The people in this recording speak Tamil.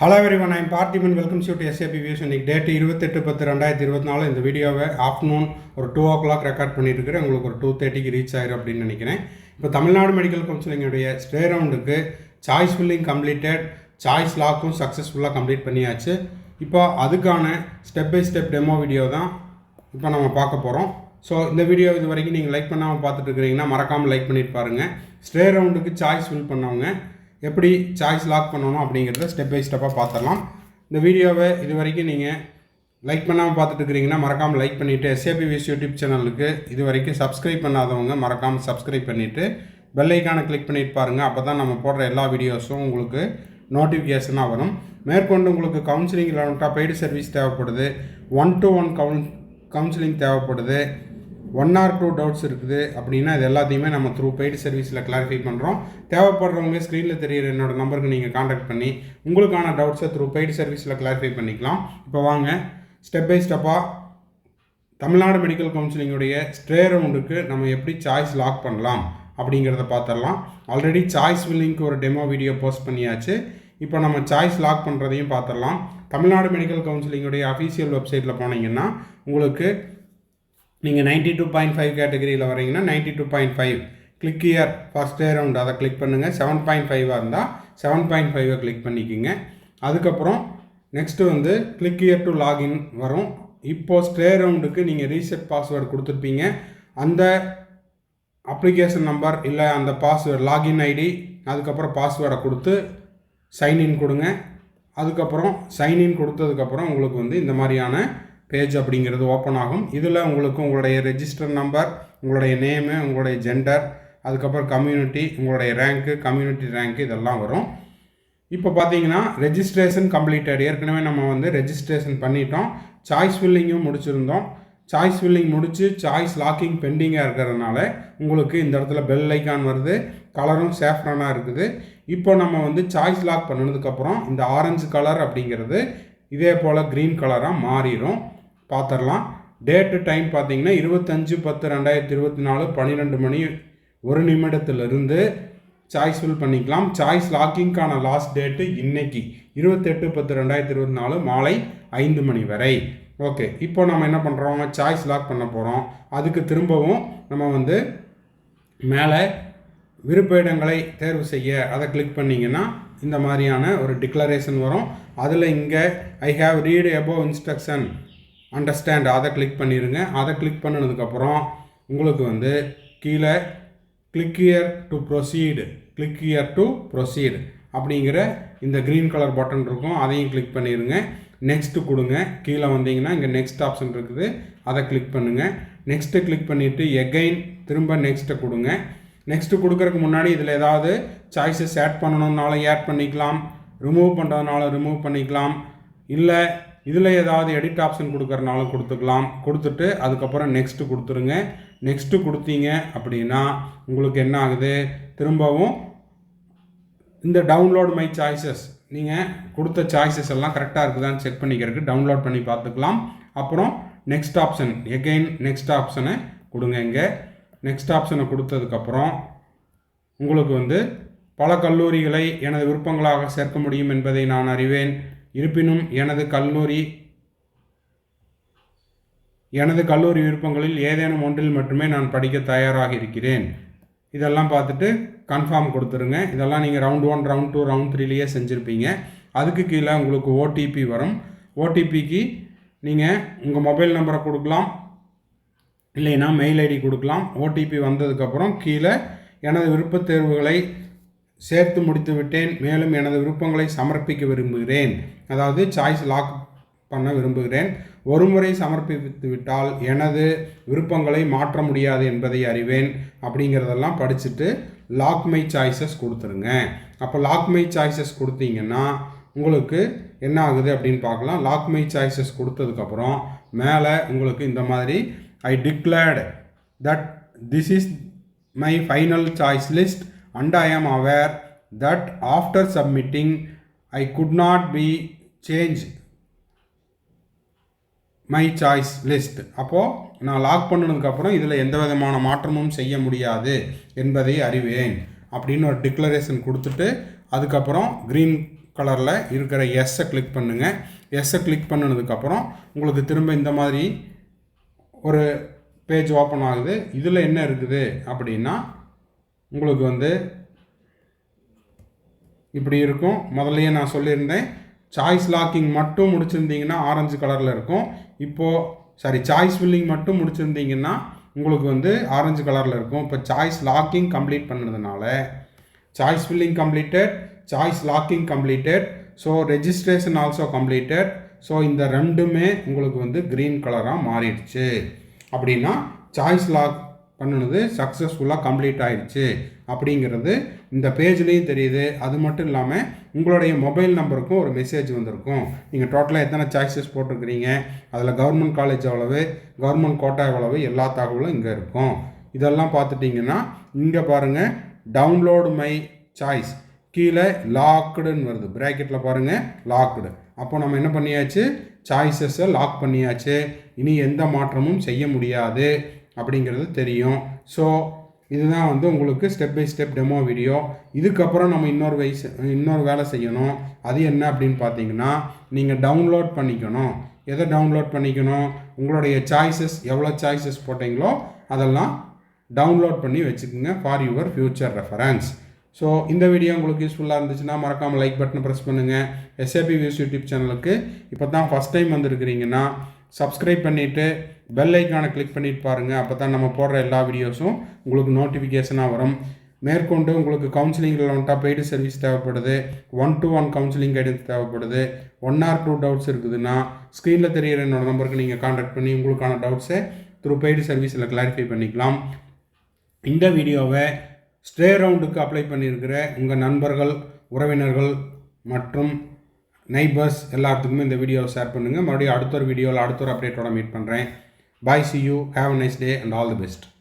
Hello everyone, I'm Parthiban. Welcomes you to SAP views. இன்றைக்கி டேட் 28/10/2024. இந்த வீடியோவை ஆஃப்டர்நூன் ஒரு 2 o'clock ரெக்கார்ட் பண்ணியிருக்கிறேன். உங்களுக்கு ஒரு 2:30க்கு ரீச் ஆயிரும் அப்படின்னு நினைக்கிறேன். இப்போ தமிழ்நாடு மெடிக்கல் கவுன்சிலிங்குடைய ஸ்டே ரவுண்டுக்கு சாய்ஸ் ஃபில்லிங் கம்ப்ளீட்டட், சாய்ஸ் லாக்கும் சக்ஸஸ்ஃபுல்லாக கம்ப்ளீட் பண்ணியாச்சு. இப்போ அதுக்கான step by step demo video தான் இப்போ நம்ம பார்க்க போகிறோம். ஸோ இந்த வீடியோ இது வரைக்கும் நீங்கள் லைக் பண்ணாமல் பார்த்துட்டு இருக்கிறீங்கன்னா மறக்காமல் லைக் பண்ணிட்டு பாருங்கள். ஸ்டே ரவுண்டுக்கு சாய்ஸ் ஃபில் பண்ணவங்க எப்படி சாய்ஸ் லாக் பண்ணணும் அப்படிங்கிறத ஸ்டெப் பை ஸ்டெப்பாக பார்த்துடலாம். இந்த வீடியோவை இது வரைக்கும் நீங்கள் லைக் பண்ணாமல் பார்த்துட்டு இருக்கிறீங்கன்னா மறக்காமல் லைக் பண்ணிவிட்டு எஸ்ஏபி வியூஸ் யூடியூப் சேனலுக்கு இது வரைக்கும் சப்ஸ்கிரைப் பண்ணாதவங்க மறக்காமல் சப்ஸ்கிரைப் பண்ணிவிட்டு பெல் ஐக்கானை கிளிக் பண்ணிட்டு பாருங்கள். அப்போ தான் நம்ம போடுற எல்லா வீடியோஸும் உங்களுக்கு நோட்டிஃபிகேஷனாக வரும். மேற்கொண்டு உங்களுக்கு கவுன்சிலிங் இல்லாட்டா பெய்டு சர்வீஸ் தேவைப்படுது, 1-to-1 கவுன்சிலிங் தேவைப்படுது, 1 or 2 டவுட்ஸ் இருக்குது அப்படின்னா இது எல்லாத்தையுமே நம்ம த்ரூ பெய்டு சர்வீஸில் கிளாரிஃபை பண்ணுறோம். தேவைப்படுறவங்க ஸ்க்ரீனில் தெரியிற என்னோடய நம்பருக்கு நீங்கள் காண்டாக்ட் பண்ணி உங்களுக்கான டவுட்ஸை த்ரூ பெய்டு சர்வீஸில் கிளாரிஃபை பண்ணிக்கலாம். இப்போ வாங்க ஸ்டெப் பை ஸ்டெப்பாக தமிழ்நாடு மெடிக்கல் கவுன்சிலிங்குடைய ஸ்டே ரவுண்டுக்கு நம்ம எப்படி சாய்ஸ் லாக் பண்ணலாம் அப்படிங்கிறத பார்த்துடலாம். ஆல்ரெடி சாய்ஸ் ஃபில்லிங்க்கு ஒரு டெமோ வீடியோ போஸ்ட் பண்ணியாச்சு. இப்போ நம்ம சாய்ஸ் லாக் பண்ணுறதையும் பார்த்துடலாம். தமிழ்நாடு மெடிக்கல் கவுன்சிலிங்குடைய அஃபீஷியல் வெப்சைட்டில் போனீங்கன்னா உங்களுக்கு நீங்கள் 92.5 கேட்டகரியில் வரீங்கன்னா 92.5 click year first day round அதை கிளிக் பண்ணுங்கள். 7.5 இருந்தால் 7.5 கிளிக் பண்ணிக்கிங்க. அதுக்கப்புறம் நெக்ஸ்ட்டு வந்து கிளிக் இயர் டு லாகின் வரும். இப்போது ஸ்டே ரவுண்டுக்கு நீங்கள் ரீசெட் பாஸ்வேர்டு கொடுத்துருப்பீங்க. அந்த அப்ளிகேஷன் நம்பர் இல்லை அந்த பாஸ்வேர்டு லாகின் ஐடி அதுக்கப்புறம் பாஸ்வேர்டை கொடுத்து சைன்இன் கொடுங்க. அதுக்கப்புறம் சைன்இன் கொடுத்ததுக்கப்புறம் உங்களுக்கு வந்து இந்த மாதிரியான பேஜ் அப்படிங்கிறது ஓப்பன் ஆகும். இதில் உங்களுக்கு உங்களுடைய ரெஜிஸ்டர் நம்பர், உங்களுடைய நேமு, உங்களுடைய ஜெண்டர், அதுக்கப்புறம் கம்யூனிட்டி, உங்களுடைய ரேங்க்கு, கம்யூனிட்டி ரேங்க்கு இதெல்லாம் வரும். இப்போ பார்த்தீங்கன்னா ரெஜிஸ்ட்ரேஷன் கம்ப்ளீட்டட். ஏற்கனவே நம்ம வந்து ரெஜிஸ்ட்ரேஷன் பண்ணிட்டோம். சாய்ஸ் ஃபில்லிங்கும் முடிச்சிருந்தோம். சாய்ஸ் ஃபில்லிங் முடித்து சாய்ஸ் லாக்கிங் பெண்டிங்காக இருக்கிறதுனால உங்களுக்கு இந்த இடத்துல பெல் ஐக்கான் வருது, கலரும் சேஃப்ரானாக இருக்குது. இப்போ நம்ம வந்து சாய்ஸ் லாக் பண்ணினதுக்கப்புறம் இந்த ஆரஞ்சு கலர் அப்படிங்கிறது இதே போல் க்ரீன் கலராக மாறிடும். பார்த்துடலாம். டேட்டு டைம் பார்த்தீங்கன்னா 25/10/2024 12 மணி 1 நிமிடத்திலிருந்து சாய்ஸ் ஃபில் பண்ணிக்கலாம். சாய்ஸ் லாக்கிங்கான லாஸ்ட் டேட்டு இன்னைக்கு 28/10/2024 மாலை 5 மணி வரை. ஓகே, இப்போ நம்ம என்ன பண்ணுறோம், சாய்ஸ் லாக் பண்ண போகிறோம். அதுக்கு திரும்பவும் நம்ம வந்து மேலே விருப்ப இடங்களை தேர்வு செய்ய அதை கிளிக் பண்ணிங்கன்னா இந்த மாதிரியான ஒரு டிக்ளரேஷன் வரும். அதில் இங்கே I have read above instruction understand அதை கிளிக் பண்ணிடுங்க. அதை கிளிக் பண்ணினதுக்கப்புறம் உங்களுக்கு வந்து கீழே click here to proceed, click here to proceed அப்படிங்கிற இந்த க்ரீன் கலர் பட்டன் இருக்கும். அதையும் கிளிக் பண்ணிடுங்க. நெக்ஸ்ட்டு கொடுங்க. கீழே வந்தீங்கன்னா இங்கே நெக்ஸ்ட் ஆப்ஷன் இருக்குது, அதை கிளிக் பண்ணுங்கள். நெக்ஸ்ட்டு கிளிக் பண்ணிவிட்டு எகைன் திரும்ப நெக்ஸ்ட்டை கொடுங்க. நெக்ஸ்ட்டு கொடுக்குறதுக்கு முன்னாடி இதில் ஏதாவது சாய்ஸஸ் ஆட் பண்ணணுன்னாலும் ஆட் பண்ணிக்கலாம், ரிமூவ் பண்ணுறதுனால ரிமூவ் பண்ணிக்கலாம், இல்லை இதில் ஏதாவது எடிட் ஆப்ஷன் கொடுக்குறனாலும் கொடுத்துக்கலாம். கொடுத்துட்டு அதுக்கப்புறம் நெக்ஸ்ட்டு கொடுத்துருங்க. நெக்ஸ்ட்டு கொடுத்தீங்க அப்படின்னா உங்களுக்கு என்ன ஆகுது, திரும்பவும் இந்த டவுன்லோட் மை சாய்ஸஸ் நீங்கள் கொடுத்த சாய்ஸஸ் எல்லாம் கரெக்டாக இருக்குதான்னு செக் பண்ணிக்கிறதுக்கு டவுன்லோட் பண்ணி பார்த்துக்கலாம். அப்புறம் நெக்ஸ்ட் ஆப்ஷன் எகெயின் நெக்ஸ்ட் ஆப்ஷனை கொடுங்க. இங்கே நெக்ஸ்ட் ஆப்ஷனை கொடுத்ததுக்கப்புறம் உங்களுக்கு வந்து பல கல்லூரிகளை எனது விருப்பங்களாக சேர்க்க முடியும் என்பதை நான் அறிவேன். இருப்பினும் எனது கல்லூரி விருப்பங்களில் ஏதேனும் ஒன்றில் மட்டுமே நான் படிக்க தயாராக இருக்கிறேன். இதெல்லாம் பார்த்துட்டு கன்ஃபார்ம் கொடுத்துருங்க. இதெல்லாம் நீங்கள் ரவுண்ட் 1, ரவுண்ட் 2, ரவுண்ட் 3லேயே செஞ்சுருப்பீங்க. அதுக்கு கீழே உங்களுக்கு ஓடிபி வரும். ஓடிபிக்கு நீங்கள் உங்கள் மொபைல் நம்பரை கொடுக்கலாம், இல்லைன்னா மெயில் ஐடி கொடுக்கலாம். ஓடிபி வந்ததுக்கப்புறம் கீழே எனது விருப்பத் தேர்வுகளை சேர்த்து முடித்து விட்டேன், மேலும் எனது விருப்பங்களை சமர்ப்பிக்க விரும்புகிறேன், அதாவது சாய்ஸ் லாக் பண்ண விரும்புகிறேன். ஒருமுறை சமர்ப்பித்து விட்டால் எனது விருப்பங்களை மாற்ற முடியாது என்பதை அறிவேன் அப்படிங்கிறதெல்லாம் படிச்சுட்டு லாக் மை சாய்ஸஸ் கொடுத்துருங்க. அப்போ லாக் மை சாய்ஸஸ் கொடுத்தீங்கன்னா உங்களுக்கு என்ன ஆகுது அப்படின்னு பார்க்கலாம். லாக் மை சாய்ஸஸ் கொடுத்ததுக்கப்புறம் மேலே உங்களுக்கு இந்த மாதிரி I declared that this is my final choice list and I am aware that after submitting I could not be changed my choice list. அப்போது நான் லாக் பண்ணதுக்கப்புறம் இதில் எந்த விதமான மாற்றமும் செய்ய முடியாது என்பதை அறிவேன் அப்படின்னு ஒரு டிக்ளரேஷன் கொடுத்துட்டு அதுக்கப்புறம் க்ரீன் கலரில் இருக்கிற எஸ்ஸை கிளிக் பண்ணுங்கள். எஸ்ஸை கிளிக் பண்ணினதுக்கப்புறம் உங்களுக்கு திரும்ப இந்த மாதிரி ஒரு பேஜ் ஓப்பன் ஆகுது. இதில் என்ன இருக்குது அப்படின்னா உங்களுக்கு வந்து இப்படி இருக்கும். முதல்லையே நான் சொல்லியிருந்தேன், சாய்ஸ் லாக்கிங் மட்டும் முடிச்சிருந்தீங்கன்னா ஆரஞ்சு கலரில் இருக்கும். இப்போது சாய்ஸ் ஃபில்லிங் மட்டும் முடிச்சிருந்தீங்கன்னா உங்களுக்கு வந்து ஆரஞ்சு கலரில் இருக்கும். இப்போ சாய்ஸ் லாக்கிங் கம்ப்ளீட் பண்ணதுனால choice filling completed, choice locking completed, so registration also completed. So இந்த ரெண்டுமே உங்களுக்கு வந்து க்ரீன் கலராக மாறிடுச்சு. அப்படின்னா சாய்ஸ் லாக் பண்ணினது சக்ஸஸ்ஃபுல்லாக கம்ப்ளீட் ஆகிடுச்சு அப்படிங்கிறது இந்த பேஜ்லேயும் தெரியுது. அது மட்டும் இல்லாமல் உங்களுடைய மொபைல் நம்பருக்கும் ஒரு மெசேஜ் வந்திருக்கும். நீங்கள் டோட்டலாக எத்தனை சாய்ஸஸ் போட்டிருக்கிறீங்க, அதில் கவர்மெண்ட் காலேஜ் எவ்வளவு, கவர்மெண்ட் கோட்டா எவ்வளவு, எல்லா தகவலும் இங்கே இருக்கும். இதெல்லாம் பார்த்துட்டிங்கன்னா இங்கே பாருங்கள், டவுன்லோடு மை சாய்ஸ் கீழே லாக்டுன்னு வருது, ப்ராக்கெட்டில் பாருங்கள் லாக்டு. அப்போ நம்ம என்ன பண்ணியாச்சு, சாய்ஸஸை லாக் பண்ணியாச்சு. இனி எந்த மாற்றமும் செய்ய முடியாது அப்படிங்கிறது தெரியும். ஸோ இதுதான் வந்து உங்களுக்கு step by step demo video. இதுக்கப்புறம் நம்ம இன்னொரு வேலை செய்யணும். அது என்ன அப்படின்னு பார்த்தீங்கன்னா, நீங்கள் டவுன்லோட் பண்ணிக்கணும். எதை டவுன்லோட் பண்ணிக்கணும், உங்களுடைய சாய்ஸஸ் எவ்வளோ சாய்ஸஸ் போட்டிங்களோ அதெல்லாம் டவுன்லோட் பண்ணி வச்சுக்கோங்க for your future reference. So இந்த வீடியோ உங்களுக்கு யூஸ்ஃபுல்லாக இருந்துச்சுன்னா மறக்காமல் லைக் பட்டனை ப்ரெஸ் பண்ணுங்கள். SAP Views யூடியூப் சேனலுக்கு இப்போ தான் ஃபஸ்ட் டைம் வந்துருக்கிறீங்கன்னா சப்ஸ்கிரைப் பண்ணிவிட்டு பெல் ஐக்கானை கிளிக் பண்ணிட்டு பாருங்கள். அப்போ தான் நம்ம போடுற எல்லா வீடியோஸும் உங்களுக்கு நோட்டிஃபிகேஷனாக வரும். மேற்கொண்டு உங்களுக்கு கவுன்சிலிங்கில் வந்துட்டால் பெய்டு சர்வீஸ் தேவைப்படுது, 1-to-1 கவுன்சிலிங் கைடன்ஸ் தேவைப்படுது, 1 or 2 டவுட்ஸ் இருக்குதுன்னா ஸ்க்ரீனில் தெரிகிற என்னோடய நம்பருக்கு நீங்கள் கான்டாக்ட் பண்ணி உங்களுக்கான டவுட்ஸை த்ரூ பெய்டு சர்வீஸில் கிளாரிஃபை பண்ணிக்கலாம். இந்த வீடியோவை ஸ்டே ரவுண்டுக்கு அப்ளை பண்ணியிருக்கிற உங்கள் நண்பர்கள், உறவினர்கள் மற்றும் நெய்பர்ஸ் எல்லாத்துக்குமே இந்த வீடியோவை ஷேர் பண்ணுங்கள். மறுபடியும் அடுத்த ஒரு வீடியோவில் அடுத்த ஒரு அப்டேட்டோட மீட் பண்ணுறேன். Bye, see you, have a nice day and all the best.